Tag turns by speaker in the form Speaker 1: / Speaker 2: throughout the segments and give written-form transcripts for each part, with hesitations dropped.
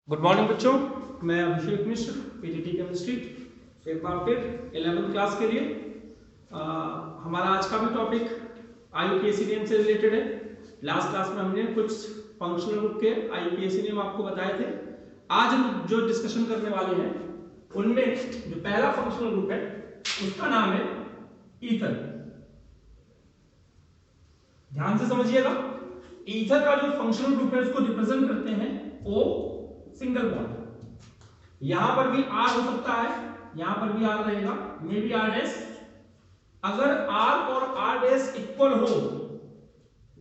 Speaker 1: Good morning बच्चों, मैं अभिषेक मिश्र, PGT chemistry, एक बार फिर 11th क्लास के लिए हमारा आज का भी टॉपिक आईयूपीएसी नियम से रिलेटेड है। लास्ट क्लास में हमने कुछ फंक्शनल ग्रुप के आईयूपीएसी नियम आपको बताए थे। आज हम जो डिस्कशन करने वाले हैं उनमें जो पहला फंक्शनल ग्रुप है उसका नाम है ईथर। ध्यान से समझिएगा, ईथर का जो फंक्शनल ग्रुप है उसको रिप्रेजेंट करते हैं ओ सिंगल बॉन्ड। यहां पर भी आर हो सकता है, यहां पर भी आर रहेगा, मे बी आर डैश। अगर आर और आर डैश इक्वल हो,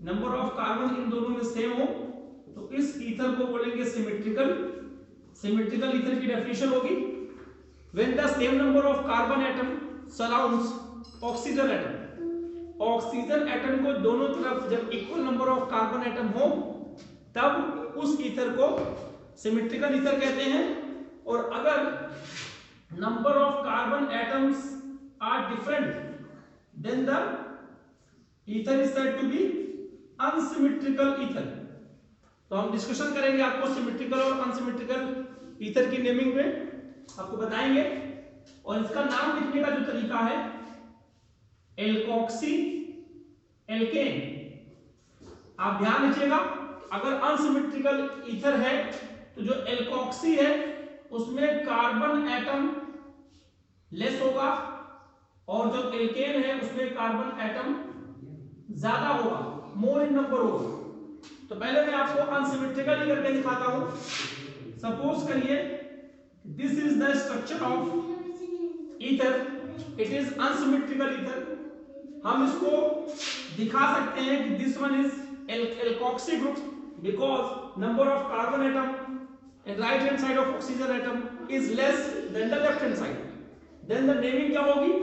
Speaker 1: नंबर ऑफ कार्बन इन दोनों में सेम हो, तो इस ईथर को बोलेंगे सिमेट्रिकल। सिमेट्रिकल ईथर की डेफिनेशन होगी when the same number of carbon atom surrounds oxygen atom. Oxygen atom को दोनों तरफ जब equal number of carbon atom हो तब उस ईथर को सिमेट्रिकल ईथर कहते हैं। और अगर number of carbon atoms are different then the ether is said to be unsymmetrical ether. तो हम डिस्कशन करेंगे आपको सिमेट्रिकल और अनसिमेट्रिकल ईथर की नेमिंग में आपको बताएंगे। और इसका नाम लिखने का जो तरीका है एल्कोक्सी एल्केन। आप ध्यान रखिएगा, अगर अनसिमेट्रिकल ईथर है तो जो एल्कोक्सी है उसमें कार्बन एटम लेस होगा और जो एल्केन है उसमें कार्बन एटम ज्यादा होगा, मोर इन नंबर होगा। तो पहले मैं आपको अनसिमेट्रिकल करके दिखाता हूं। सपोज करिए this is the structure of ether, it is unsymmetrical ether. हम इसको दिखा सकते हैं कि this one is alkoxy group because number of carbon atom in right hand side of oxygen atom is less than the left hand side. Then the naming क्या होगी,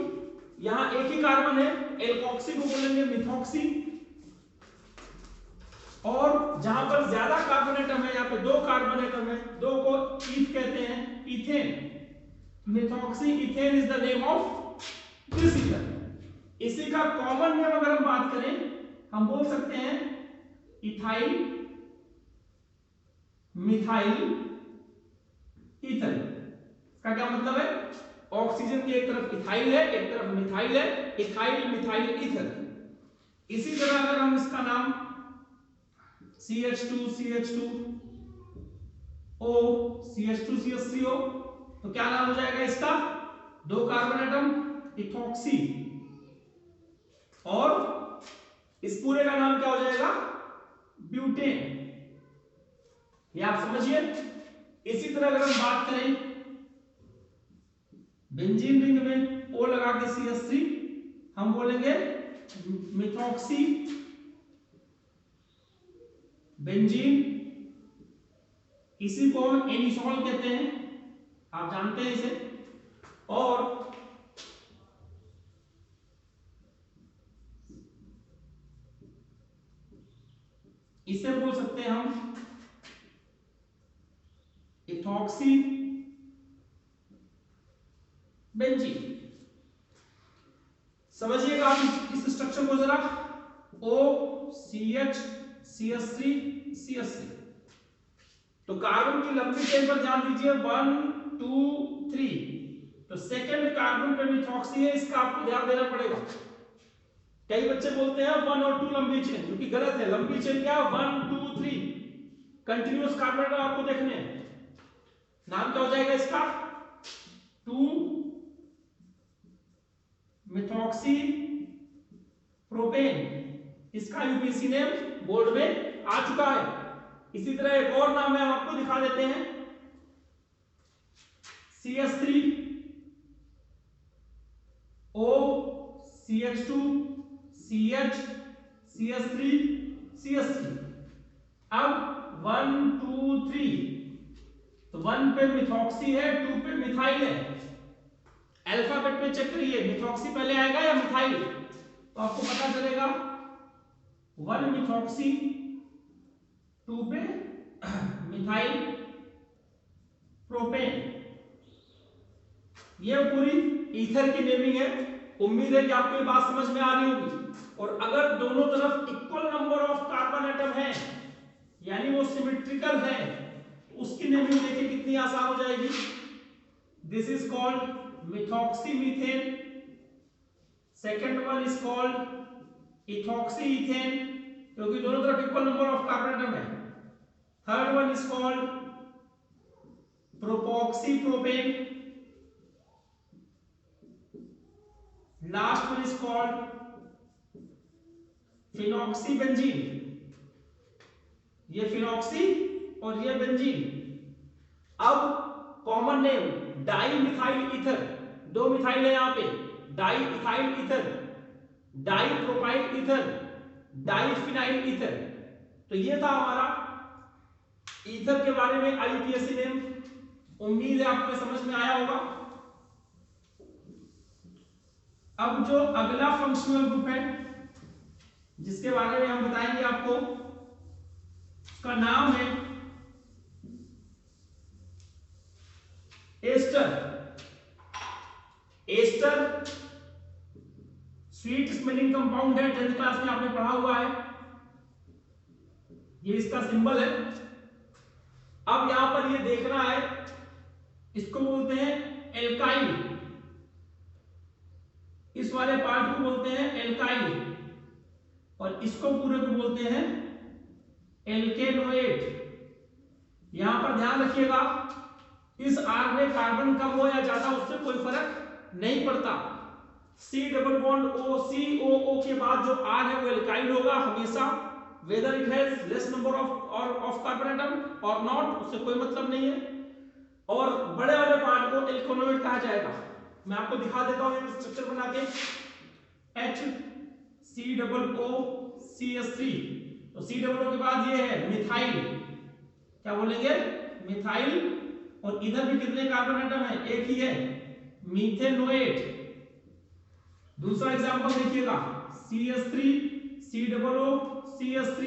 Speaker 1: यहाँ एक ही कार्बन है, एल्कोक्सी को बोलेंगे मिथॉक्सी। और जहां पर ज्यादा कार्बन एटम है, यहाँ पे दो कार्बन एटम है, दो को ईथ कहते हैं, ethane. Methoxy ethane is the name of this ether. इसी का कॉमन नेम अगर हम बात करें, हम बोल सकते हैं इथाइल मिथाइल ईथर। का क्या मतलब है, ऑक्सीजन की एक तरफ इथाइल है, एक तरफ मिथाइल है, इथाइल मिथाइल ईथर। इसी तरह अगर हम इसका नाम CH2 CH2 O CH2 CH3O, तो क्या नाम हो जाएगा इसका, दो कार्बन एटम इथॉक्सी। और इस पूरे का नाम क्या हो जाएगा, ब्यूटेन। ये आप समझिए। इसी तरह अगर हम बात करें बेंजीन रिंग में O लगा के CH3, हम बोलेंगे मिथॉक्सी बेंजीन। इसी को हम एनिसॉल कहते हैं, आप जानते हैं इसे। और इसे बोल सकते हैं हम इथॉक्सी बेंजीन। समझिएगा आप इस स्ट्रक्चर को जरा, O CH CH3 CH3। तो कार्बन की लंबी चेन पर ध्यान दीजिए, 1 2 3। तो सेकंड कार्बन पे मिथॉक्सी है, इसका आपको ध्यान देना पड़ेगा। कई बच्चे बोलते हैं 1 और 2 लंबी चेन, जो कि गलत है। लंबी चेन क्या, 1 2 3 कंटिन्यूअस कार्बन आपको देखने हैं। नाम क्या हो जाएगा इसका, 2 मिथॉक्सी प्रोपेन। इसका यूपीएससी नेम बोर्ड में आ चुका है। इसी तरह एक और नाम है, हम आपको दिखा देते हैं, CH3 O CH2 CH CH3 CH3। अब 1 2 3, तो 1 पे मिथॉक्सी है, 2 पे मिथाइल है। अल्फाबेट पे चेक करिए, मिथॉक्सी पहले आएगा या मिथाइल, तो आपको पता चलेगा 1 मिथॉक्सी, 2 पे मिथाइल प्रोपेन। ये पूरी ईथर की नेमिंग है। उम्मीद है कि आपको ये बात समझ में आ रही होगी। और अगर दोनों तरफ equal number of carbon atom है, यानी वो सिमेट्रिकल है, उसकी नेमिंग देखिए कितनी आसान हो जाएगी। This is called methoxymethane, second one is called ethoxyethane, क्योंकि दोनों तरफ equal number of carbon atom है। Third one is called propoxypropane, last one is called phenoxybenzene. ये फिनॉक्सी और ये बेंजीन। अब common name di methyl ether, दो methyl है यहां पे, di ethyl ether, di propyl ether, di phenyl ether. तो ये था हमारा ईथर के बारे में आईयूपीएसी नेम। उम्मीद है आपको समझ में आया होगा। अब जो अगला फंक्शनल ग्रुप है जिसके बारे में हम बताएंगे आपको, उसका नाम है ester. Ester sweet smelling compound है, 10th क्लास में आपने पढ़ा हुआ है। ये इसका सिंबल है। अब यहां पर ये देखना है, इसको बोलते हैं एल्काइल, इस वाले पार्ट को बोलते हैं एल्काइल, और इसको पूरे को बोलते हैं एल्केनोएट। यहां पर ध्यान रखिएगा, इस आर में कार्बन कम हो या ज्यादा उससे कोई फर्क नहीं पड़ता। सी डबल बॉन्ड ओ, सी ओ ओ के बाद जो आर है वो एल्काइल होगा हमेशा, whether it has less number of carbon atom और नॉट, उससे कोई मतलब नहीं है। और बड़े वाले पार्ट को एल्केनोएट कहा जाएगा। मैं आपको दिखा देता हूं ये स्ट्रक्चर बना के, H C double O CS3। तो C डबल O के बाद ये है मिथाइल, क्या बोलेंगे, मिथाइल। और इधर भी कितने कार्बन एटम है, एक ही है, मीथेनोएट। दूसरा एग्जांपल देखिएगा, CS3 C double O CS3,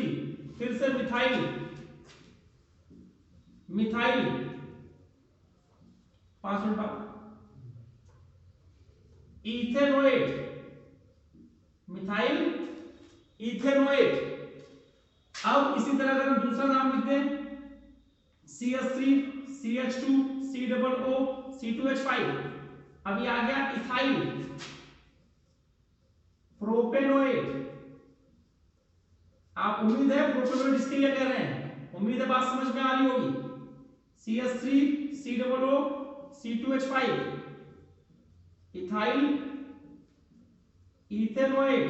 Speaker 1: फिर से मिथाइल, मिथाइल 5 मिनट बाद, इथेनोएट, मिथाइल इथेनोएट। अब इसी तरह अगर हम दूसरा नाम लिखते हैं, CS3 CH2 C double O C2H5, अब ये आ गया इथाइल, प्रोपेनोएट। आप उम्मीद है प्रोपेनोएट इसके लिए कह रहे हैं, उम्मीद है बात समझ में आ रही होगी। CS3 C double O C2H5, ethyl ethanoate,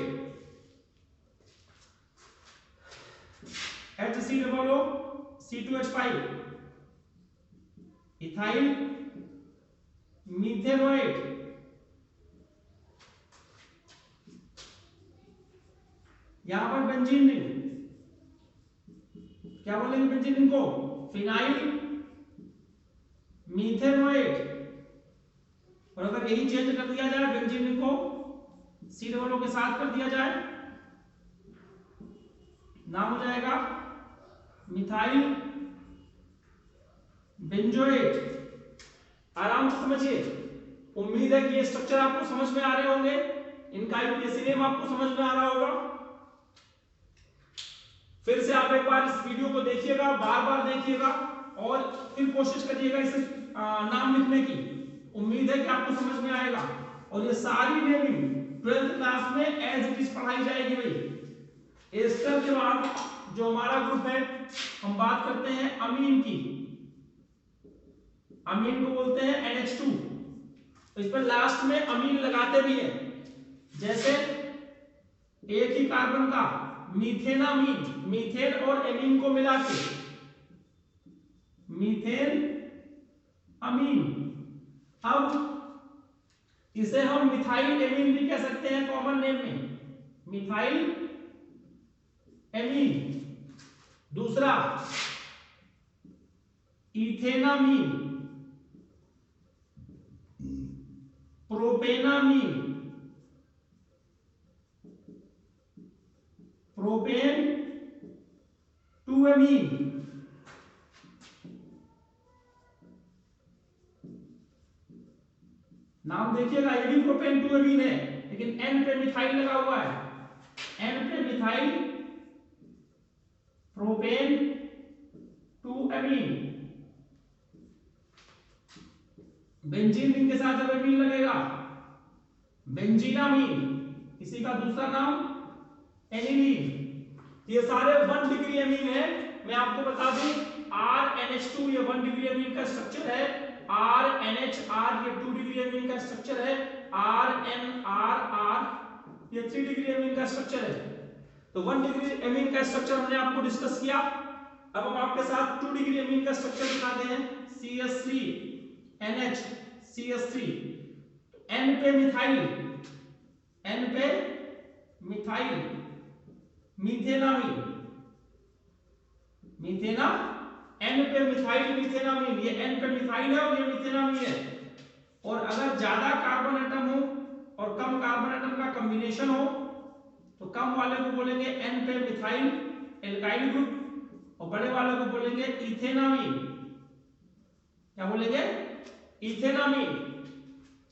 Speaker 1: HC double O C2H5, ethyl methanoate. यहां पर बेंजीन रिंग, क्या बोलेंगे बेंजीन रिंग को, फिनाइल मीथेनोएट। और अगर यही चेंज कर दिया जाए बेंजीन रिंग को सी डबल ओ के साथ कर दिया जाए, नाम हो जाएगा मिथाइल बेंजोएट। आराम से समझिए, उम्मीद है कि ये स्ट्रक्चर आपको समझ में आ रहे होंगे, इनका आईयूपीएसी नेम आपको समझ में आ रहा होगा। फिर से आप एक बार इस वीडियो को देखिएगा, बार बार देखिएगा और फिर कोशिश करिएगा इसे नाम लिखने की। उम्मीद है कि आपको समझ में आएगा। और ये सारी नेमिंग 12th क्लास में एज इट इज पढ़ाई जाएगी भाई। एस्टर के बाद जो हमारा ग्रुप है, हम बात करते हैं अमीन की। अमीन को बोलते हैं NH2। तो इस पर लास्ट में अमीन लगाते भी हैं, जैसे एक ही कार्बन का मीथेनामीन, मीथेन और एमीन को मिला के मीथेन अमीन। अब इसे हम मिथाइल एमीन भी कह सकते हैं कॉमन नेम में, मिथाइल एमीन। दूसरा इथेनामीन, प्रोपेनामीन, प्रोपेन 2 एमीन। नाम देखिएगा, ये भी प्रोपेन 2 एमीन है, लेकिन एन पे मिथाइल लगा हुआ है। एन पे methyl propane 2 amine. Benzene ring के साथ जब एमीन लगेगा बेंजीनामीन, इसी का दूसरा नाम एनिलीन। ये सारे 1 डिग्री एमीन है। मैं आपको बता दूं RNH2 ये 1 डिग्री एमीन का स्ट्रक्चर है, RNHR ये 2 डिग्री एमीन का स्ट्रक्चर है, RNRR ये 3 डिग्री एमीन का स्ट्रक्चर है। तो 1 डिग्री एमीन का स्ट्रक्चर हमने आपको डिस्कस किया। अब हम आपके साथ 2 डिग्री एमीन का स्ट्रक्चर बताते हैं, CH3NH CH3। N पे मिथाइल, N पे मिथाइल मीथेनामीन, मीथेना, N पे मिथाइल मीथेनामीन, ये N पे मिथाइल है और ये मीथेनामीन है। और अगर ज्यादा कार्बन एटम हो और कम कार्बन एटम का कॉम्बिनेशन हो तो कम वाले को बोलेंगे N पे मिथाइल एल्काइल ग्रुप और बड़े वाले को बोलेंगे इथेनामीन। क्या बोलेंगे? इथेनामीन।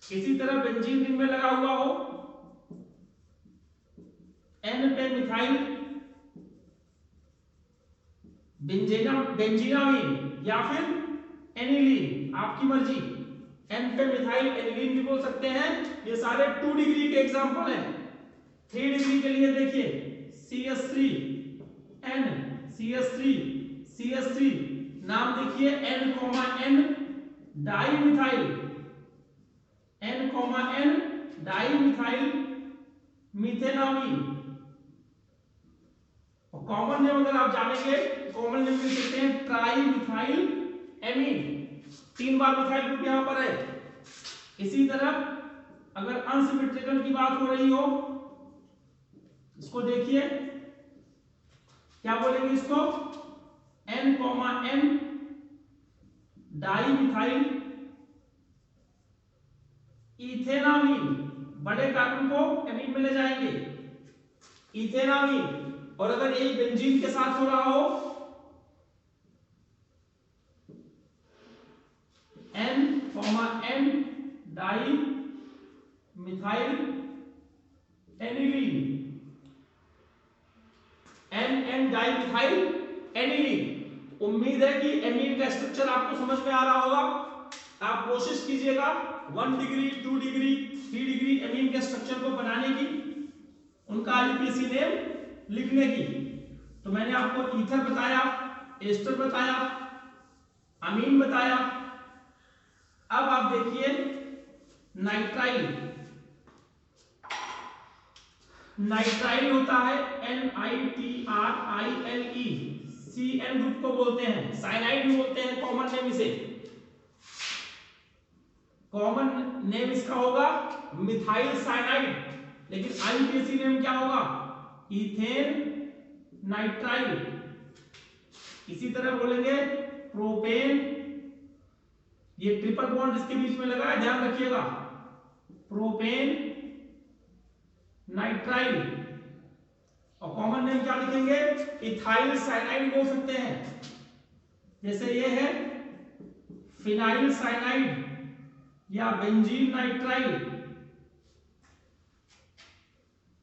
Speaker 1: इसी तरह बेंजीन रिंग में लगा हुआ हो N पे मिथाइल बेंजीनामीन या फिर एनिलीन, आपकी मर्जी। N पे मिथाइल एनिलीन भी बोल सकते हैं। ये सारे 2 डिग्री के एग्जांपल हैं। 3 डिग्री के लिए देखिए CH3N CH3 नाम देखिए N, डाईमिथाइल, N, डाईमिथाइल मीथेनामीन। और कॉमन नेम अगर आप जानेंगे, कॉमन नेम लिख सकते हैं ट्राईमिथाइल एमीन। 3 बार मिथाइल ग्रुप यहां पर है। इसी तरह अगर अनसिमेट्रिकल की बात हो रही हो, इसको देखिए क्या बोलेंगे इसको, N, डाईमिथाइल इथेनामीन। बड़े कार्बन को एमीन में ले जाएंगे, इथेनामीन। और अगर एक बेंजीन के साथ हो रहा हो N, di methyl aniline, N di methyl aniline. उम्मीद है कि एमीन का स्ट्रक्चर आपको समझ में आ रहा होगा। आप कोशिश कीजिएगा 1 डिग्री 2 डिग्री 3 डिग्री एमीन के स्ट्रक्चर को बनाने की, उनका आईयूपीएसी नेम लिखने की। तो मैंने आपको ईथर बताया, एस्टर बताया, अमीन बताया। अब आप देखिए नाइट्राइल। नाइट्राइल होता है NITRILE, CN ग्रुप को बोलते हैं, साइनाइड भी बोलते हैं कॉमन नेम इसे। कॉमन नेम इसका होगा मिथाइल साइनाइड, लेकिन आईयूपीएसी नेम क्या होगा? Ethane nitrile. इसी तरह बोलेंगे प्रोपेन, ये ट्रिपल बॉन्ड इसके बीच में लगा है, ध्यान रखिएगा, प्रोपेन नाइट्राइल। और कॉमन नेम क्या लिखेंगे? इथाइल साइनाइड बोल सकते हैं। जैसे ये है फिनाइल साइनाइड या benzene nitrile,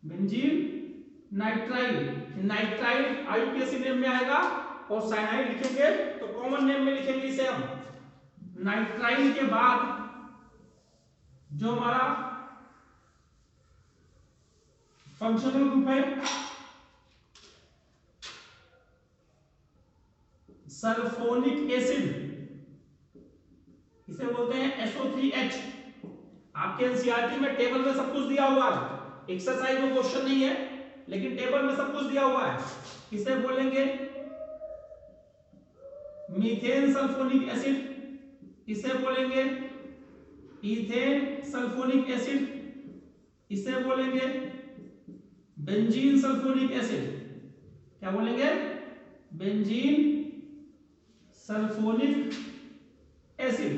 Speaker 1: benzene nitrile. Nitrile IUPAC name में आएगा और साइनाइड लिखेंगे तो कॉमन नेम में लिखेंगे इसे हम। नाइट्राइल के बाद जो हमारा फंक्शनल ग्रुप है सल्फोनिक एसिड, इसे बोलते हैं SO3H। आपके एनसीईआरटी में टेबल में सब कुछ दिया हुआ है, एक्सरसाइज में क्वेश्चन नहीं है लेकिन टेबल में सब कुछ दिया हुआ है। इसे बोलेंगे मीथेन सल्फोनिक एसिड, इसे बोलेंगे इथेन सल्फोनिक एसिड, इसे बोलेंगे बेंजीन सल्फोनिक एसिड। क्या बोलेंगे? Benzene sulphonic acid.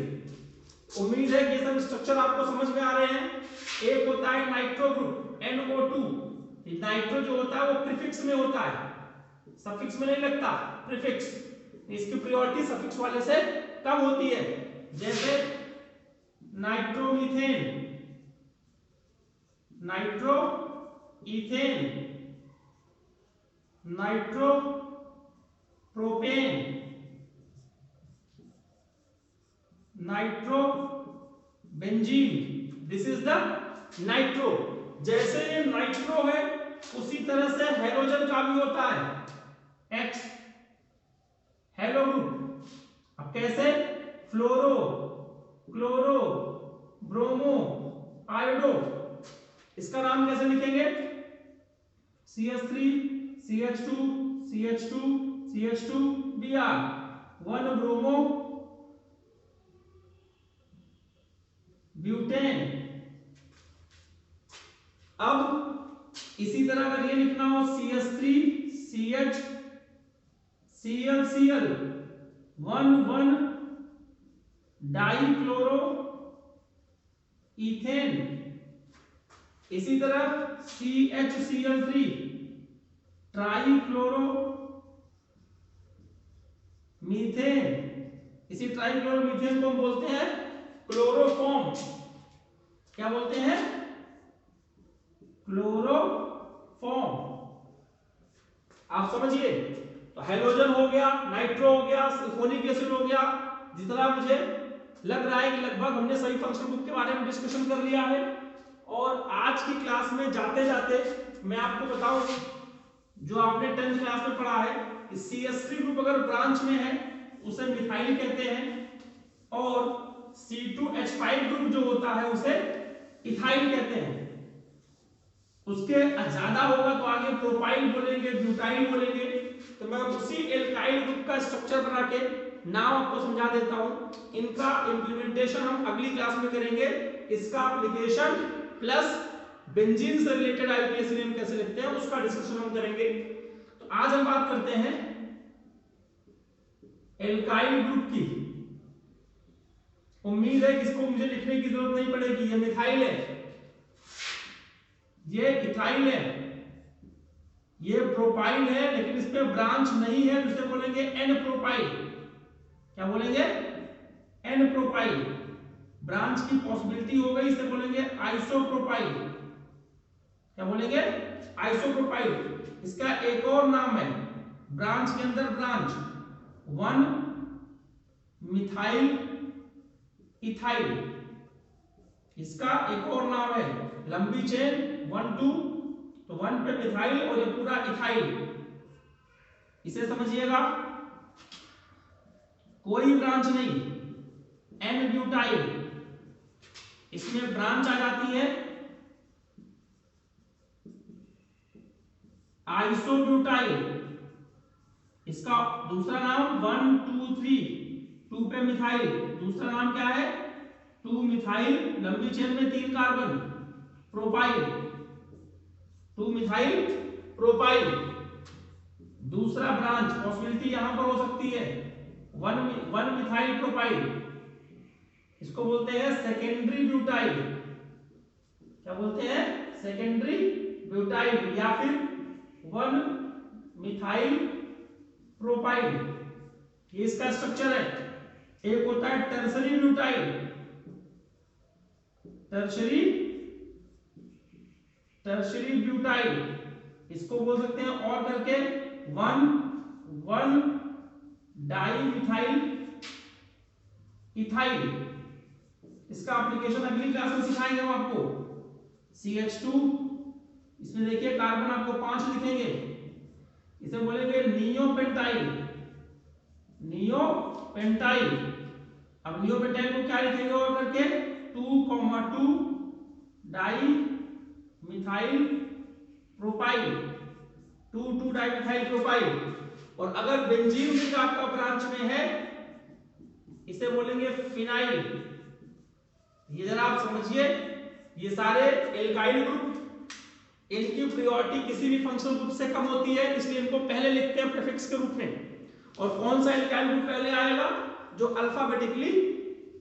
Speaker 1: उम्मीद है कि सब स्ट्रक्चर आपको समझ में आ रहे हैं। एक होता है नाइट्रो ग्रुप NO2। नाइट्रो जो होता है वो प्रीफिक्स में होता है, सफिक्स में नहीं लगता, प्रीफिक्स। इसकी प्रायोरिटी सफिक्स वाले से कम होती है। जैसे nitromethane, nitro ethane, nitro propane, nitro benzene, this is the nitro. जैसे ये नाइट्रो है उसी तरह से हेलोजन का भी होता है एक्स हेलो ग्रुप। अब कैसे? फ्लोरो, क्लोरो, ब्रोमो, आयोडो। इसका नाम कैसे लिखेंगे? CH3 CH2 CH2 CH2 Br, 1 bromo butane. अब इसी तरह अगर ये लिखना हो CH3 CH ClCl, 1 dichloro ethane. इसी तरह CHCl3 ट्राइक्लोरो मीथेन। इसी ट्राइक्लोरो मीथेन को हम बोलते हैं क्लोरोफॉर्म। क्या बोलते हैं? क्लोरोफॉर्म। आप समझिए, तो हेलोजन हो गया, नाइट्रो हो गया, सल्फोनिक एसिड हो गया। जितना मुझे लग रहा है कि लगभग हमने सभी फंक्शनल ग्रुप के बारे में डिस्कशन कर लिया है। और आज की क्लास में जाते जाते मैं आपको बताऊं, जो आपने 10th क्लास में पढ़ा है कि CH3 ग्रुप अगर ब्रांच में है उसे मिथाइल कहते हैं, और C2H5 ग्रुप जो होता है उसे इथाइल कहते हैं। उसके ज्यादा होगा तो आगे प्रोपाइल बोलेंगे, ब्यूटाइल बोलेंगे। तो मैं उसी एल्काइल ग्रुप का स्ट्रक्चर बना के नाम आपको समझा देता हूं। इनका इंप्लीमेंटेशन हम अगली क्लास में करेंगे। इसका एप्लीकेशन प्लस बेंजीन से रिलेटेड आईपीएस नेम कैसे लिखते हैं उसका डिस्कशन हम करेंगे। तो आज हम बात करते हैं एल्काइल ग्रुप की। उम्मीद है कि इसको मुझे लिखने की जरूरत नहीं पड़ेगी। ये मिथाइल है, ये इथाइल है, ये प्रोपाइल है, लेकिन इस पे ब्रांच नहीं है, जिसे बोलेंगे एन प्रोपाइल। क्या बोलेंगे? N propyl. ब्रांच की पॉसिबिलिटी हो गई, इसे बोलेंगे आइसोप्रोपाइल। क्या बोलेंगे? आइसोप्रोपाइल। इसका एक और नाम है ब्रांच के अंदर ब्रांच, 1 मिथाइल इथाइल। इसका एक और नाम है लंबी चेन 1 2, तो 1 पे मिथाइल और ये पूरा इथाइल। इसे समझिएगा, कोई ब्रांच नहीं, एन ब्यूटाइल। इसमें ब्रांच आ जाती है आइसोब्यूटाइल। इसका दूसरा नाम 1 2 3, 2 पे मिथाइल। दूसरा नाम क्या है? 2 मिथाइल, लंबी चेन में 3 कार्बन, प्रोपाइल। 2 methyl propyl. दूसरा ब्रांच पॉसिबिलिटी यहां पर हो सकती है 1 मिथाइल प्रोपाइल। इसको बोलते हैं सेकेंडरी ब्यूटाइल। क्या बोलते हैं? सेकेंडरी ब्यूटाइल, या फिर 1 मिथाइल प्रोपाइल। ये इसका स्ट्रक्चर है। एक होता है टर्सरी ब्यूटाइल, टर्शरी ब्यूटाइल। इसको बोल सकते हैं और करके 1 डाई मिथाइल इथाइल। इसका एप्लीकेशन अगली क्लास में सिखाएंगे हम आपको। CH2, इसमें देखिए कार्बन आपको 5 लिखेंगे, इसे बोलेंगे नियोपेंटाइल। नियोपेंटाइल। अब नियोपेंटाइल को क्या लिखेंगे और करके 2,2 di methyl propyl, 2 di methyl propyl. और अगर बेंजीन रिंग आपका ब्रांच में है इसे बोलेंगे फिनाइल। ये जरा आप समझिए, ये सारे एल्काइल ग्रुप, इनकी प्रायोरिटी किसी भी फंक्शनल ग्रुप से कम होती है, इसलिए इनको पहले लिखते हैं प्रीफिक्स के रूप में। और कौन सा एल्काइल ग्रुप पहले आएगा? जो अल्फाबेटिकली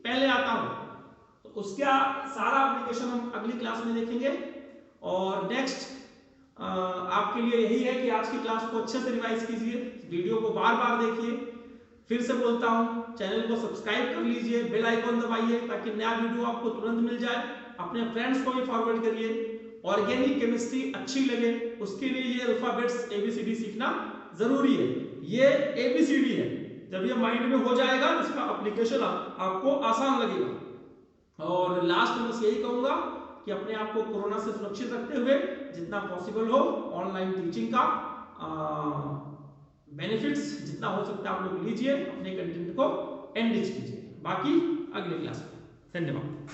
Speaker 1: पहले आता हो। तो उसका सारा एप्लीकेशन हम अगली क्लास में देखेंगे। और नेक्स्ट आपके लिए यही है कि आज की क्लास को अच्छे से रिवाइज कीजिए, वीडियो को बार बार देखिए। फिर से बोलता हूं, चैनल को सब्सक्राइब कर लीजिए, बेल आइकॉन दबाइए ताकि नया वीडियो आपको तुरंत मिल जाए। अपने फ्रेंड्स को भी फॉरवर्ड करिए। ऑर्गेनिक केमिस्ट्री अच्छी लगे उसके लिए ये अल्फाबेट्स ABCD सीखना जरूरी है। ये ABCD है, जब ये माइंड में हो जाएगा इसका एप्लीकेशन आपको आसान लगेगा। और लास्ट में बस यही कहूंगा कि अपने आप को कोरोना से सुरक्षित रखते हुए जितना पॉसिबल हो ऑनलाइन टीचिंग का बेनिफिट्स जितना हो सकता है आप लोग लीजिए, अपने कंटेंट को एनरिच कीजिए। बाकी अगले क्लास में। धन्यवाद।